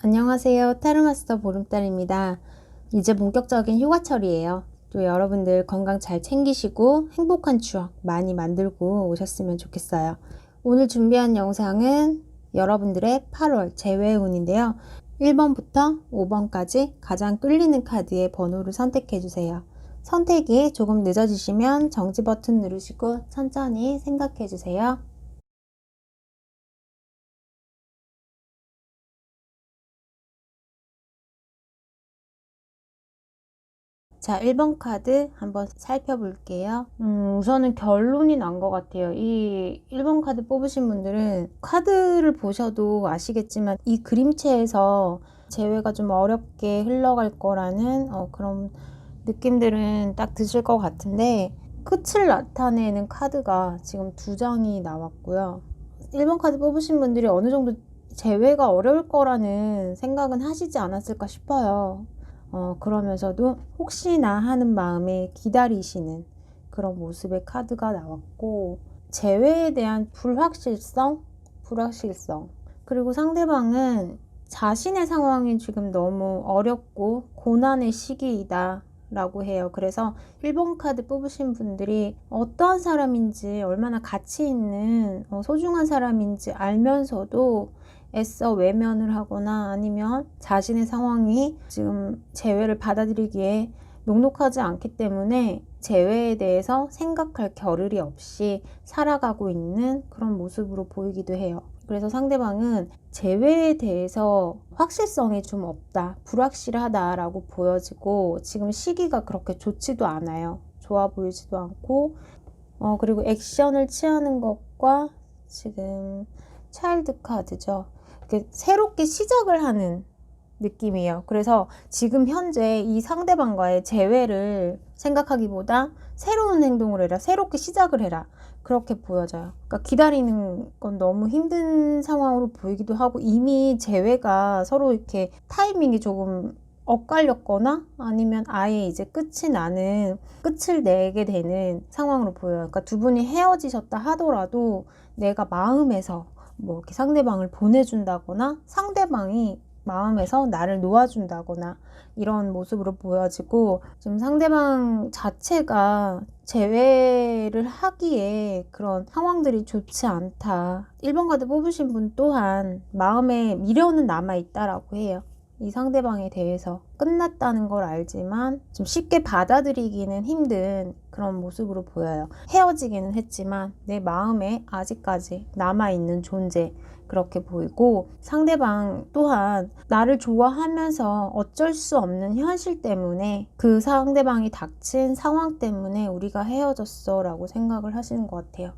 안녕하세요. 타로마스터 보름달입니다. 이제 본격적인 휴가철이에요. 또 여러분들 건강 잘 챙기시고 행복한 추억 많이 만들고 오셨으면 좋겠어요. 오늘 준비한 영상은 여러분들의 8월 재회운인데요. 1번부터 5번까지 가장 끌리는 카드의 번호를 선택해 주세요. 선택이 조금 늦어지시면 정지 버튼 누르시고 천천히 생각해 주세요. 자, 1번 카드 한번 살펴볼게요. 우선은 결론이 난 것 같아요. 이 1번 카드 뽑으신 분들은 카드를 보셔도 아시겠지만 이 그림체에서 재회가 좀 어렵게 흘러갈 거라는 그런 느낌들은 딱 드실 것 같은데, 끝을 나타내는 카드가 지금 2장이 나왔고요. 1번 카드 뽑으신 분들이 어느 정도 재회가 어려울 거라는 생각은 하시지 않았을까 싶어요. 그러면서도 혹시나 하는 마음에 기다리시는 그런 모습의 카드가 나왔고, 재회에 대한 불확실성, 그리고 상대방은 자신의 상황이 지금 너무 어렵고 고난의 시기이다 라고 해요. 그래서 1번 카드 뽑으신 분들이 어떠한 사람인지, 얼마나 가치 있는 소중한 사람인지 알면서도 애써 외면을 하거나 아니면 자신의 상황이 지금 재회를 받아들이기에 녹록하지 않기 때문에 재회에 대해서 생각할 겨를이 없이 살아가고 있는 그런 모습으로 보이기도 해요. 그래서 상대방은 재회에 대해서 확실성이 좀 없다, 불확실하다 라고 보여지고, 지금 시기가 그렇게 좋지도 않아요. 좋아 보이지도 않고, 그리고 액션을 취하는 것과 지금 차일드 카드죠. 새롭게 시작을 하는 느낌이에요. 그래서 지금 현재 이 상대방과의 재회를 생각하기보다 새로운 행동을 해라, 새롭게 시작을 해라, 그렇게 보여져요. 그러니까 기다리는 건 너무 힘든 상황으로 보이기도 하고, 이미 재회가 서로 이렇게 타이밍이 조금 엇갈렸거나 아니면 아예 이제 끝을 내게 되는 상황으로 보여요. 그러니까 두 분이 헤어지셨다 하더라도 내가 마음에서 뭐 이렇게 상대방을 보내준다거나 상대방이 마음에서 나를 놓아준다거나 이런 모습으로 보여지고, 지금 상대방 자체가 재회를 하기에 그런 상황들이 좋지 않다. 1번 카드 뽑으신 분 또한 마음에 미련은 남아있다라고 해요. 이 상대방에 대해서 끝났다는 걸 알지만 좀 쉽게 받아들이기는 힘든 그런 모습으로 보여요. 헤어지기는 했지만 내 마음에 아직까지 남아있는 존재, 그렇게 보이고, 상대방 또한 나를 좋아하면서 어쩔 수 없는 현실 때문에, 그 상대방이 닥친 상황 때문에 우리가 헤어졌어 라고 생각을 하시는 것 같아요.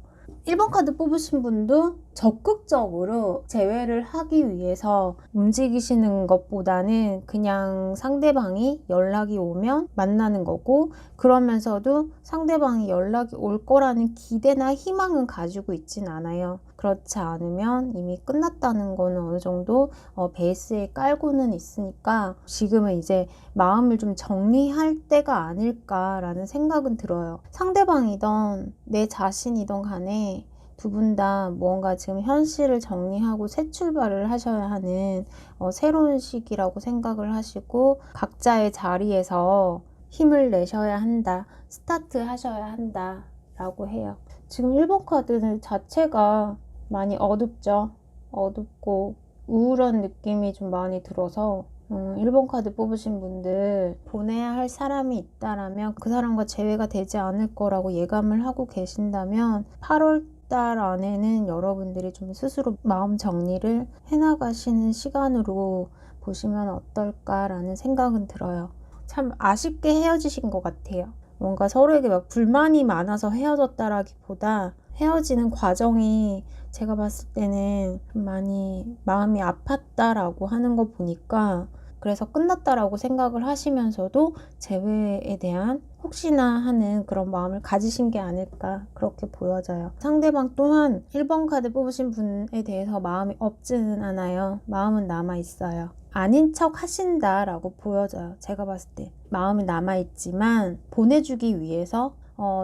1번 카드 뽑으신 분도 적극적으로 재회를 하기 위해서 움직이시는 것보다는 그냥 상대방이 연락이 오면 만나는 거고, 그러면서도 상대방이 연락이 올 거라는 기대나 희망은 가지고 있진 않아요. 그렇지 않으면 이미 끝났다는 거는 어느 정도 베이스에 깔고는 있으니까 지금은 이제 마음을 좀 정리할 때가 아닐까라는 생각은 들어요. 상대방이던 내 자신이던 간에 두 분 다 뭔가 지금 현실을 정리하고 새 출발을 하셔야 하는 새로운 시기라고 생각을 하시고, 각자의 자리에서 힘을 내셔야 한다, 스타트 하셔야 한다 라고 해요. 지금 1번 카드는 자체가 많이 어둡죠. 어둡고 우울한 느낌이 좀 많이 들어서 1번 카드 뽑으신 분들, 보내야 할 사람이 있다라면 그 사람과 재회가 되지 않을 거라고 예감을 하고 계신다면 8월 달 안에는 여러분들이 좀 스스로 마음 정리를 해나가시는 시간으로 보시면 어떨까라는 생각은 들어요. 참 아쉽게 헤어지신 것 같아요. 뭔가 서로에게 막 불만이 많아서 헤어졌다라기보다 헤어지는 과정이 제가 봤을 때는 많이 마음이 아팠다라고 하는 거 보니까, 그래서 끝났다라고 생각을 하시면서도 재회에 대한 혹시나 하는 그런 마음을 가지신 게 아닐까, 그렇게 보여져요. 상대방 또한 1번 카드 뽑으신 분에 대해서 마음이 없지는 않아요. 마음은 남아있어요. 아닌 척 하신다라고 보여져요. 제가 봤을 때 마음이 남아있지만 보내주기 위해서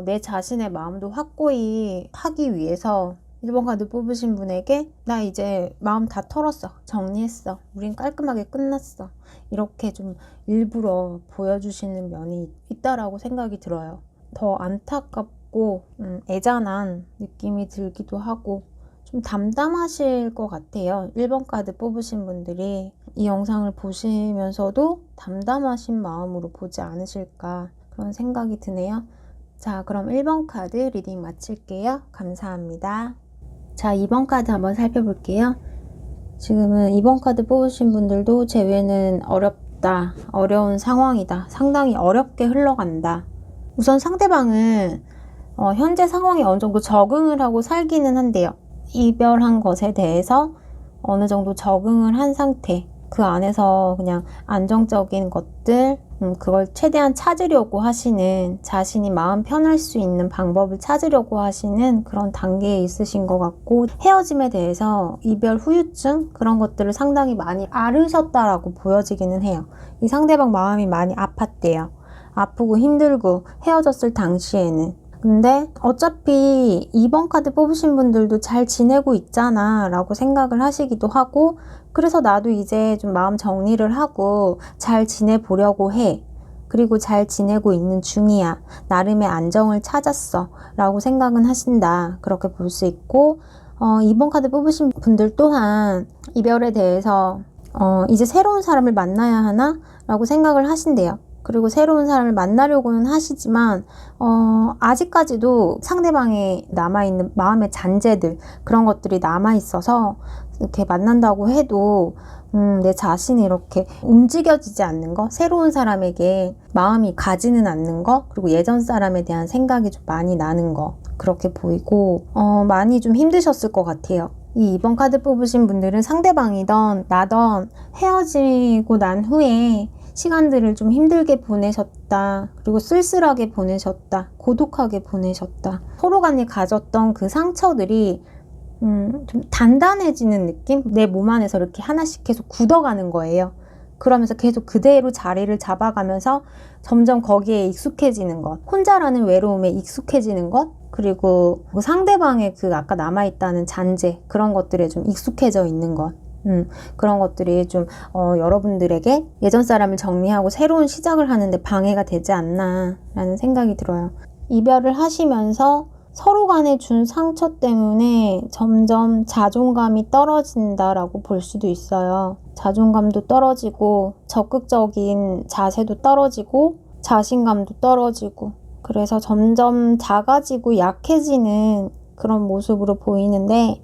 내 자신의 마음도 확고히 하기 위해서 1번 카드 뽑으신 분에게 나 이제 마음 다 털었어. 정리했어. 우린 깔끔하게 끝났어. 이렇게 좀 일부러 보여주시는 면이 있다라고 생각이 들어요. 더 안타깝고 애잔한 느낌이 들기도 하고 좀 담담하실 것 같아요. 1번 카드 뽑으신 분들이 이 영상을 보시면서도 담담하신 마음으로 보지 않으실까 그런 생각이 드네요. 자, 그럼 1번 카드 리딩 마칠게요. 감사합니다. 자, 2번 카드 한번 살펴볼게요. 지금은 2번 카드 뽑으신 분들도 재회는 어렵다, 어려운 상황이다, 상당히 어렵게 흘러간다. 우선 상대방은 현재 상황에 어느 정도 적응을 하고 살기는 한데요. 이별한 것에 대해서 어느 정도 적응을 한 상태, 그 안에서 그냥 안정적인 것들, 그걸 최대한 찾으려고 하시는, 자신이 마음 편할 수 있는 방법을 찾으려고 하시는 그런 단계에 있으신 것 같고, 헤어짐에 대해서 이별 후유증 그런 것들을 상당히 많이 앓으셨다라고 보여지기는 해요. 이 상대방 마음이 많이 아팠대요. 아프고 힘들고 헤어졌을 당시에는. 근데 어차피 2번 카드 뽑으신 분들도 잘 지내고 있잖아 라고 생각을 하시기도 하고, 그래서 나도 이제 좀 마음 정리를 하고 잘 지내보려고 해. 그리고 잘 지내고 있는 중이야. 나름의 안정을 찾았어 라고 생각은 하신다. 그렇게 볼 수 있고, 2번 카드 뽑으신 분들 또한 이별에 대해서 이제 새로운 사람을 만나야 하나? 라고 생각을 하신대요. 그리고 새로운 사람을 만나려고는 하시지만 아직까지도 상대방에 남아있는 마음의 잔재들, 그런 것들이 남아있어서 이렇게 만난다고 해도 내 자신이 이렇게 움직여지지 않는 거, 새로운 사람에게 마음이 가지는 않는 거, 그리고 예전 사람에 대한 생각이 좀 많이 나는 거, 그렇게 보이고 많이 좀 힘드셨을 것 같아요. 이 2번 카드 뽑으신 분들은 상대방이던 나던 헤어지고 난 후에 시간들을 좀 힘들게 보내셨다. 그리고 쓸쓸하게 보내셨다. 고독하게 보내셨다. 서로 간에 가졌던 그 상처들이 좀 단단해지는 느낌? 내 몸 안에서 이렇게 하나씩 계속 굳어가는 거예요. 그러면서 계속 그대로 자리를 잡아가면서 점점 거기에 익숙해지는 것. 혼자라는 외로움에 익숙해지는 것. 그리고 그 상대방의 그 아까 남아있다는 잔재, 그런 것들에 좀 익숙해져 있는 것. 그런 것들이 좀 여러분들에게 예전 사람을 정리하고 새로운 시작을 하는데 방해가 되지 않나 라는 생각이 들어요. 이별을 하시면서 서로 간에 준 상처 때문에 점점 자존감이 떨어진다라고 볼 수도 있어요. 자존감도 떨어지고 적극적인 자세도 떨어지고 자신감도 떨어지고, 그래서 점점 작아지고 약해지는 그런 모습으로 보이는데,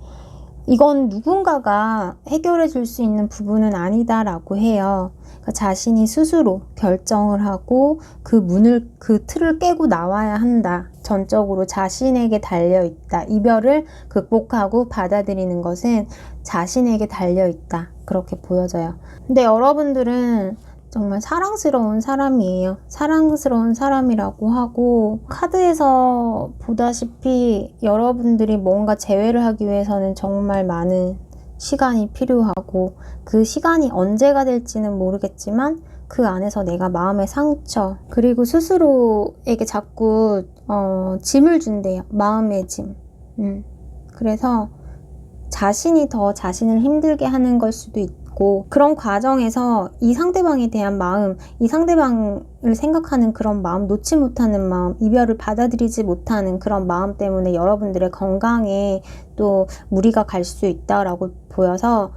이건 누군가가 해결해 줄 수 있는 부분은 아니다라고 해요. 그러니까 자신이 스스로 결정을 하고 그 틀을 깨고 나와야 한다. 전적으로 자신에게 달려있다. 이별을 극복하고 받아들이는 것은 자신에게 달려있다. 그렇게 보여져요. 근데 여러분들은 정말 사랑스러운 사람이에요. 사랑스러운 사람이라고 하고, 카드에서 보다시피 여러분들이 뭔가 재회를 하기 위해서는 정말 많은 시간이 필요하고, 그 시간이 언제가 될지는 모르겠지만 그 안에서 내가 마음의 상처, 그리고 스스로에게 자꾸 짐을 준대요. 마음의 짐. 그래서 자신이 더 자신을 힘들게 하는 걸 수도 있고, 그런 과정에서 이 상대방에 대한 마음, 이 상대방을 생각하는 그런 마음, 놓지 못하는 마음, 이별을 받아들이지 못하는 그런 마음 때문에 여러분들의 건강에 또 무리가 갈 수 있다라고 보여서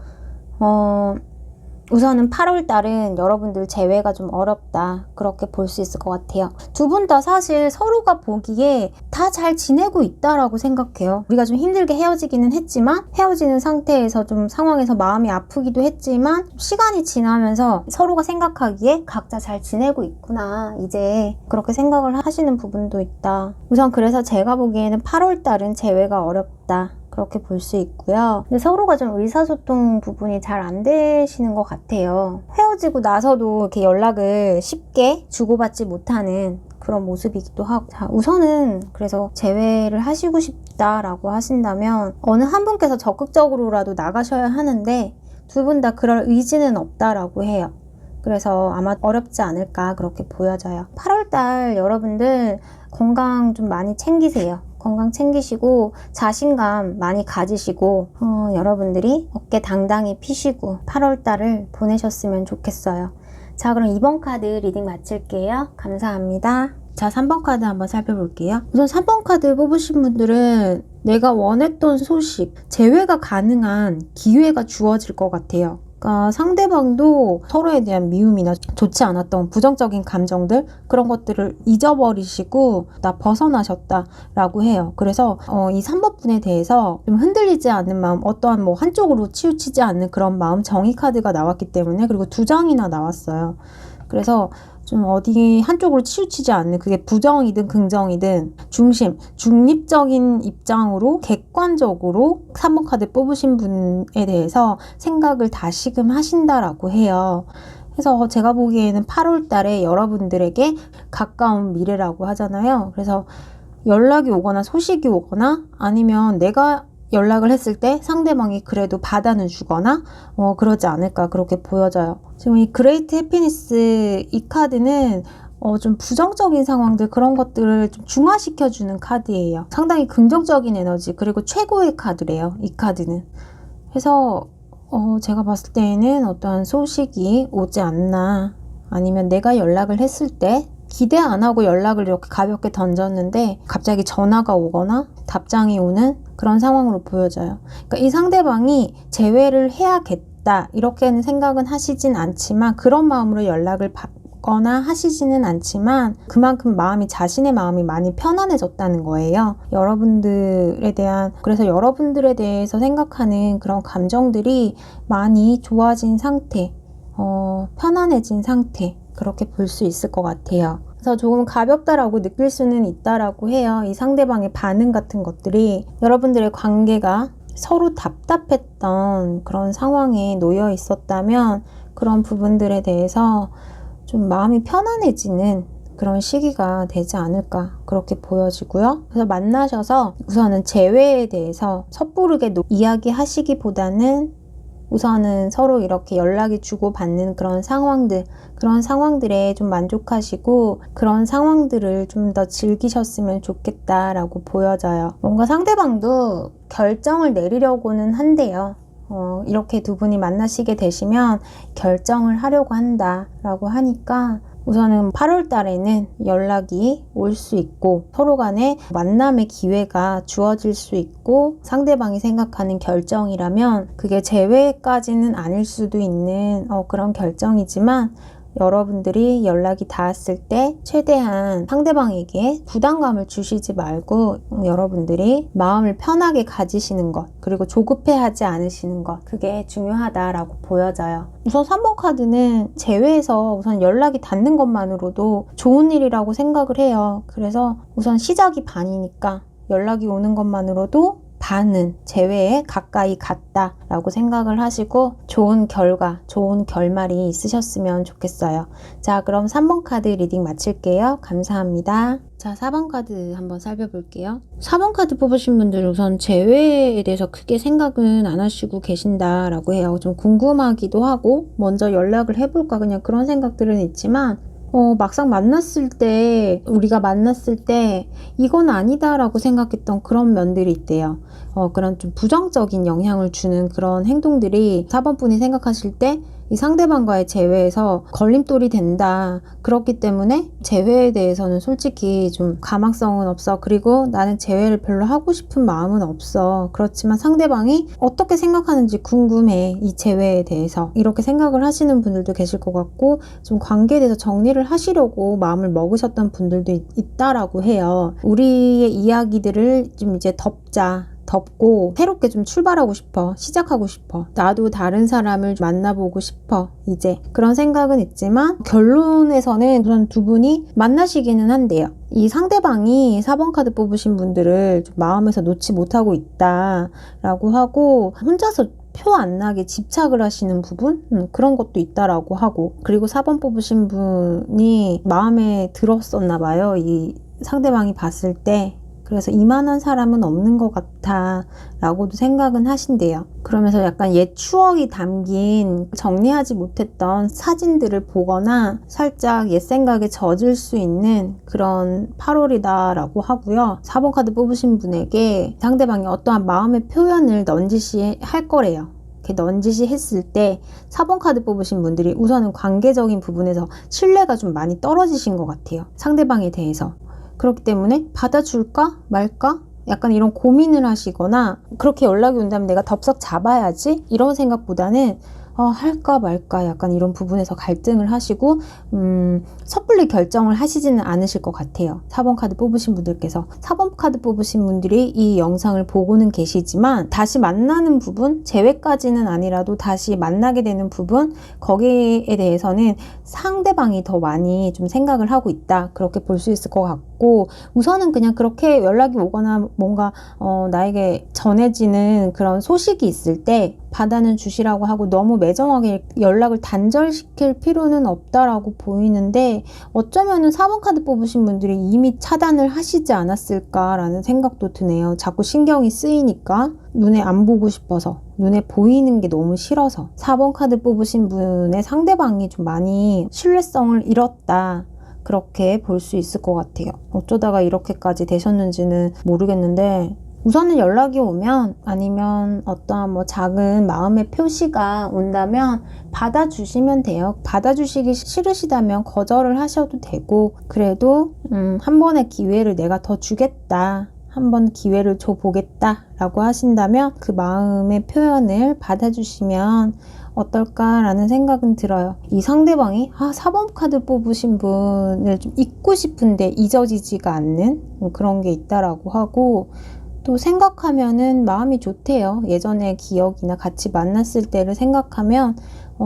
우선은 8월 달은 여러분들 재회가 좀 어렵다, 그렇게 볼 수 있을 것 같아요. 두 분 다 사실 서로가 보기에 다 잘 지내고 있다라고 생각해요. 우리가 좀 힘들게 헤어지기는 했지만, 헤어지는 상태에서 좀 상황에서 마음이 아프기도 했지만, 시간이 지나면서 서로가 생각하기에 각자 잘 지내고 있구나, 이제 그렇게 생각을 하시는 부분도 있다. 우선 그래서 제가 보기에는 8월 달은 재회가 어렵다, 그렇게 볼 수 있고요. 근데 서로가 좀 의사소통 부분이 잘 안 되시는 것 같아요. 헤어지고 나서도 이렇게 연락을 쉽게 주고받지 못하는 그런 모습이기도 하고. 자, 우선은 그래서 재회를 하시고 싶다라고 하신다면 어느 한 분께서 적극적으로라도 나가셔야 하는데, 두 분 다 그럴 의지는 없다라고 해요. 그래서 아마 어렵지 않을까 그렇게 보여져요. 8월달 여러분들 건강 좀 많이 챙기세요. 건강 챙기시고 자신감 많이 가지시고 여러분들이 어깨 당당히 피시고 8월달을 보내셨으면 좋겠어요. 자, 그럼 2번 카드 리딩 마칠게요. 감사합니다. 자, 3번 카드 한번 살펴볼게요. 우선 3번 카드 뽑으신 분들은 내가 원했던 소식, 재회가 가능한 기회가 주어질 것 같아요. 그러니까 상대방도 서로에 대한 미움이나 좋지 않았던 부정적인 감정들, 그런 것들을 잊어버리시고 나 벗어나셨다라고 해요. 그래서 이 3번 분에 대해서 좀 흔들리지 않는 마음, 어떠한 뭐 한쪽으로 치우치지 않는 그런 마음, 정의 카드가 나왔기 때문에, 그리고 2장이나 나왔어요. 그래서 좀 어디 한쪽으로 치우치지 않는, 그게 부정이든 긍정이든 중립적인 입장으로 객관적으로 3번 카드 뽑으신 분에 대해서 생각을 다시금 하신다라고 해요. 그래서 제가 보기에는 8월 달에 여러분들에게 가까운 미래라고 하잖아요. 그래서 연락이 오거나 소식이 오거나 아니면 내가 연락을 했을 때 상대방이 그래도 받아는 주거나 그러지 않을까, 그렇게 보여져요. 지금 이 그레이트 해피니스 이 카드는 좀 부정적인 상황들, 그런 것들을 좀 중화시켜주는 카드예요. 상당히 긍정적인 에너지, 그리고 최고의 카드래요, 이 카드는. 그래서 제가 봤을 때에는 어떠한 소식이 오지 않나, 아니면 내가 연락을 했을 때 기대 안 하고 연락을 이렇게 가볍게 던졌는데 갑자기 전화가 오거나 답장이 오는 그런 상황으로 보여져요. 그러니까 이 상대방이 재회를 해야겠다 이렇게는 생각은 하시진 않지만, 그런 마음으로 연락을 받거나 하시지는 않지만, 그만큼 자신의 마음이 많이 편안해졌다는 거예요. 그래서 여러분들에 대해서 생각하는 그런 감정들이 많이 좋아진 상태, 편안해진 상태, 그렇게 볼 수 있을 것 같아요. 그래서 조금 가볍다라고 느낄 수는 있다라고 해요. 이 상대방의 반응 같은 것들이 여러분들의 관계가 서로 답답했던 그런 상황에 놓여 있었다면, 그런 부분들에 대해서 좀 마음이 편안해지는 그런 시기가 되지 않을까, 그렇게 보여지고요. 그래서 만나셔서 우선은 재회에 대해서 섣부르게 이야기하시기보다는 우선은 서로 이렇게 연락이 주고받는 그런 상황들에 좀 만족하시고, 그런 상황들을 좀 더 즐기셨으면 좋겠다라고 보여져요. 뭔가 상대방도 결정을 내리려고는 한대요. 이렇게 두 분이 만나시게 되시면 결정을 하려고 한다라고 하니까, 우선은 8월 달에는 연락이 올 수 있고 서로 간에 만남의 기회가 주어질 수 있고, 상대방이 생각하는 결정이라면 그게 재회까지는 아닐 수도 있는 그런 결정이지만, 여러분들이 연락이 닿았을 때 최대한 상대방에게 부담감을 주시지 말고 여러분들이 마음을 편하게 가지시는 것, 그리고 조급해하지 않으시는 것, 그게 중요하다라고 보여져요. 우선 3번 카드는 재회에서 우선 연락이 닿는 것만으로도 좋은 일이라고 생각을 해요. 그래서 우선 시작이 반이니까 연락이 오는 것만으로도 반은 재회에 가까이 갔다라고 생각을 하시고, 좋은 결말이 있으셨으면 좋겠어요. 자, 그럼 3번 카드 리딩 마칠게요. 감사합니다. 자, 4번 카드 한번 살펴볼게요. 4번 카드 뽑으신 분들은 우선 재회에 대해서 크게 생각은 안 하시고 계신다라고 해요. 좀 궁금하기도 하고 먼저 연락을 해볼까, 그냥 그런 생각들은 있지만, 막상 우리가 만났을 때 이건 아니다라고 생각했던 그런 면들이 있대요. 그런 좀 부정적인 영향을 주는 그런 행동들이 4번 분이 생각하실 때 이 상대방과의 재회에서 걸림돌이 된다. 그렇기 때문에 재회에 대해서는 솔직히 좀 가망성은 없어. 그리고 나는 재회를 별로 하고 싶은 마음은 없어. 그렇지만 상대방이 어떻게 생각하는지 궁금해. 이 재회에 대해서. 이렇게 생각을 하시는 분들도 계실 것 같고, 좀 관계에 대해서 정리를 하시려고 마음을 먹으셨던 분들도 있다라고 해요. 우리의 이야기들을 좀 이제 덮고 새롭게 좀 출발하고 싶어. 시작하고 싶어. 나도 다른 사람을 만나보고 싶어. 이제 그런 생각은 있지만, 결론에서는 우선 두 분이 만나시기는 한대요. 이 상대방이 4번 카드 뽑으신 분들을 좀 마음에서 놓지 못하고 있다라고 하고, 혼자서 표 안 나게 집착을 하시는 부분? 그런 것도 있다라고 하고, 그리고 4번 뽑으신 분이 마음에 들었었나 봐요. 이 상대방이 봤을 때 그래서 이만한 사람은 없는 것 같아 라고도 생각은 하신대요. 그러면서 약간 옛 추억이 담긴 정리하지 못했던 사진들을 보거나 살짝 옛 생각에 젖을 수 있는 그런 8월이다 라고 하고요. 4번 카드 뽑으신 분에게 상대방이 어떠한 마음의 표현을 넌지시 할 거래요. 이렇게 넌지시 했을 때 4번 카드 뽑으신 분들이 우선은 관계적인 부분에서 신뢰가 좀 많이 떨어지신 것 같아요. 상대방에 대해서. 그렇기 때문에 받아줄까 말까? 약간 이런 고민을 하시거나 그렇게 연락이 온다면 내가 덥석 잡아야지 이런 생각보다는 할까 말까 약간 이런 부분에서 갈등을 하시고 섣불리 결정을 하시지는 않으실 것 같아요. 4번 카드 뽑으신 분들께서 4번 카드 뽑으신 분들이 이 영상을 보고는 계시지만 다시 만나는 부분, 재회까지는 아니라도 다시 만나게 되는 부분 거기에 대해서는 상대방이 더 많이 좀 생각을 하고 있다 그렇게 볼 수 있을 것 같고 우선은 그냥 그렇게 연락이 오거나 뭔가 나에게 전해지는 그런 소식이 있을 때 받아는 주시라고 하고 너무 매정하게 연락을 단절시킬 필요는 없다라고 보이는데 어쩌면은 4번 카드 뽑으신 분들이 이미 차단을 하시지 않았을까라는 생각도 드네요. 자꾸 신경이 쓰이니까 눈에 안 보고 싶어서 눈에 보이는 게 너무 싫어서 4번 카드 뽑으신 분의 상대방이 좀 많이 신뢰성을 잃었다. 그렇게 볼 수 있을 것 같아요. 어쩌다가 이렇게까지 되셨는지는 모르겠는데 우선은 연락이 오면 아니면 어떠한 뭐 작은 마음의 표시가 온다면 받아주시면 돼요. 받아주시기 싫으시다면 거절을 하셔도 되고 그래도 한 번의 기회를 내가 더 주겠다. 한 번 기회를 줘보겠다 라고 하신다면 그 마음의 표현을 받아주시면 어떨까라는 생각은 들어요. 이 상대방이 4번 카드 뽑으신 분을 좀 잊고 싶은데 잊어지지가 않는 그런 게 있다라고 하고 또 생각하면은 마음이 좋대요. 예전의 기억이나 같이 만났을 때를 생각하면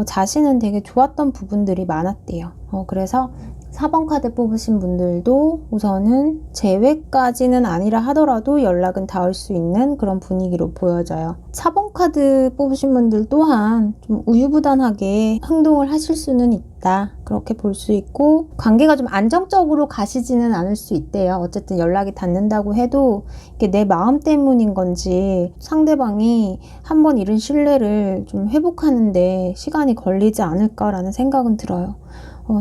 자신은 되게 좋았던 부분들이 많았대요. 그래서 4번 카드 뽑으신 분들도 우선은 재회까지는 아니라 하더라도 연락은 닿을 수 있는 그런 분위기로 보여져요. 4번 카드 뽑으신 분들 또한 좀 우유부단하게 행동을 하실 수는 있다. 그렇게 볼 수 있고 관계가 좀 안정적으로 가시지는 않을 수 있대요. 어쨌든 연락이 닿는다고 해도 이게 내 마음 때문인 건지 상대방이 한번 잃은 신뢰를 좀 회복하는데 시간이 걸리지 않을까라는 생각은 들어요.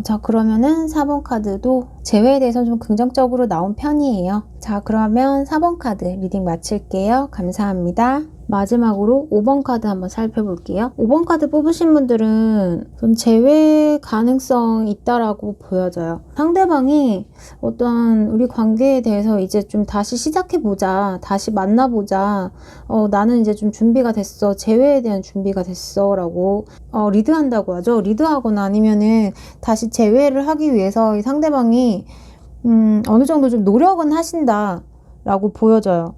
자 그러면은 4번 카드도 재회에 대해서 좀 긍정적으로 나온 편이에요. 자 그러면 4번 카드 리딩 마칠게요. 감사합니다. 마지막으로 5번 카드 한번 살펴볼게요. 5번 카드 뽑으신 분들은 좀 재회 가능성 있다라고 보여져요. 상대방이 어떤 우리 관계에 대해서 이제 좀 다시 시작해보자, 다시 만나보자, 나는 이제 좀 준비가 됐어, 재회에 대한 준비가 됐어 라고 리드한다고 하죠. 리드하거나 아니면은 다시 재회를 하기 위해서 이 상대방이 어느 정도 좀 노력은 하신다 라고 보여져요.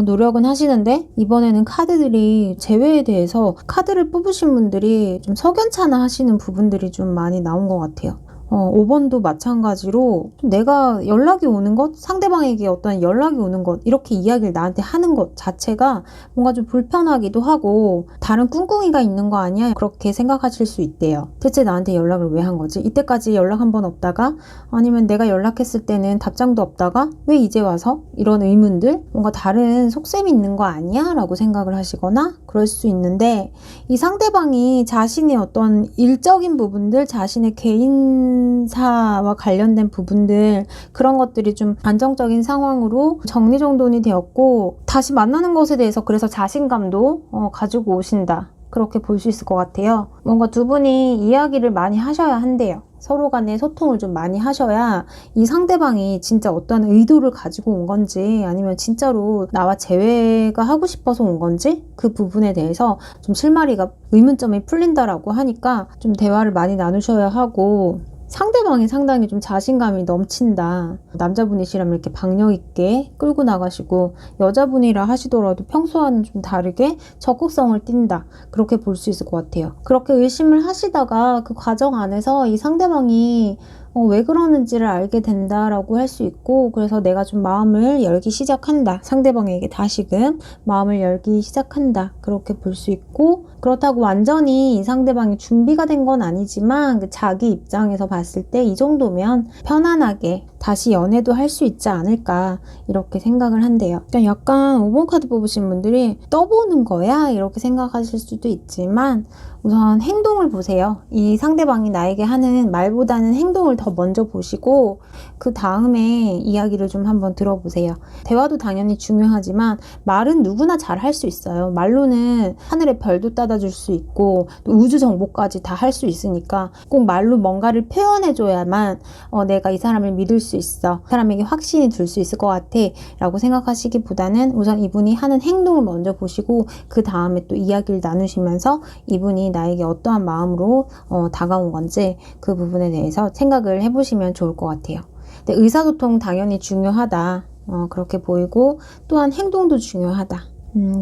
노력은 하시는데 이번에는 카드들이 재회에 대해서 카드를 뽑으신 분들이 좀 석연찮아 하시는 부분들이 좀 많이 나온 것 같아요. 5번도 마찬가지로 내가 연락이 오는 것, 상대방에게 어떤 연락이 오는 것 이렇게 이야기를 나한테 하는 것 자체가 뭔가 좀 불편하기도 하고 다른 꿍꿍이가 있는 거 아니야? 그렇게 생각하실 수 있대요. 대체 나한테 연락을 왜 한 거지? 이때까지 연락 한 번 없다가 아니면 내가 연락했을 때는 답장도 없다가 왜 이제 와서? 이런 의문들 뭔가 다른 속셈이 있는 거 아니야? 라고 생각을 하시거나 그럴 수 있는데 이 상대방이 자신의 어떤 일적인 부분들 자신의 개인사와 관련된 부분들 그런 것들이 좀 안정적인 상황으로 정리정돈이 되었고 다시 만나는 것에 대해서 그래서 자신감도 가지고 오신다. 그렇게 볼 수 있을 것 같아요. 뭔가 두 분이 이야기를 많이 하셔야 한대요. 서로 간에 소통을 좀 많이 하셔야 이 상대방이 진짜 어떤 의도를 가지고 온 건지 아니면 진짜로 나와 재회가 하고 싶어서 온 건지 그 부분에 대해서 좀 실마리가 의문점이 풀린다라고 하니까 좀 대화를 많이 나누셔야 하고 상대방이 상당히 좀 자신감이 넘친다. 남자분이시라면 이렇게 박력 있게 끌고 나가시고 여자분이라 하시더라도 평소와는 좀 다르게 적극성을 띈다. 그렇게 볼 수 있을 것 같아요. 그렇게 의심을 하시다가 그 과정 안에서 이 상대방이 왜 그러는지를 알게 된다라고 할 수 있고 그래서 내가 좀 마음을 열기 시작한다. 상대방에게 다시금 마음을 열기 시작한다. 그렇게 볼 수 있고 그렇다고 완전히 이 상대방이 준비가 된 건 아니지만 자기 입장에서 봤을 때 이 정도면 편안하게 다시 연애도 할 수 있지 않을까 이렇게 생각을 한대요. 그러니까 약간 5번 카드 뽑으신 분들이 떠보는 거야 이렇게 생각하실 수도 있지만 우선 행동을 보세요. 이 상대방이 나에게 하는 말보다는 행동을 더 먼저 보시고 그 다음에 이야기를 좀 한번 들어보세요. 대화도 당연히 중요하지만 말은 누구나 잘 할 수 있어요. 말로는 하늘의 별도 따다 줄 수 있고 또 우주 정보까지 다 할 수 있으니까 꼭 말로 뭔가를 표현해줘야만 내가 이 사람을 믿을 수 있어. 그 사람에게 확신이 들 수 있을 것 같아 라고 생각하시기보다는 우선 이분이 하는 행동을 먼저 보시고 그 다음에 또 이야기를 나누시면서 이분이 나에게 어떠한 마음으로 다가온 건지 그 부분에 대해서 생각을 해보시면 좋을 것 같아요. 근데 의사소통 당연히 중요하다. 그렇게 보이고 또한 행동도 중요하다.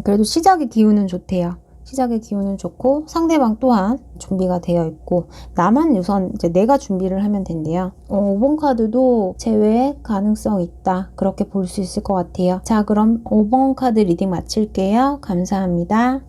그래도 시작의 기운은 좋대요. 시작의 기운은 좋고 상대방 또한 준비가 되어 있고 나만 우선 이제 내가 준비를 하면 된대요. 5번 카드도 재회 가능성 있다. 그렇게 볼 수 있을 것 같아요. 자, 그럼 5번 카드 리딩 마칠게요. 감사합니다.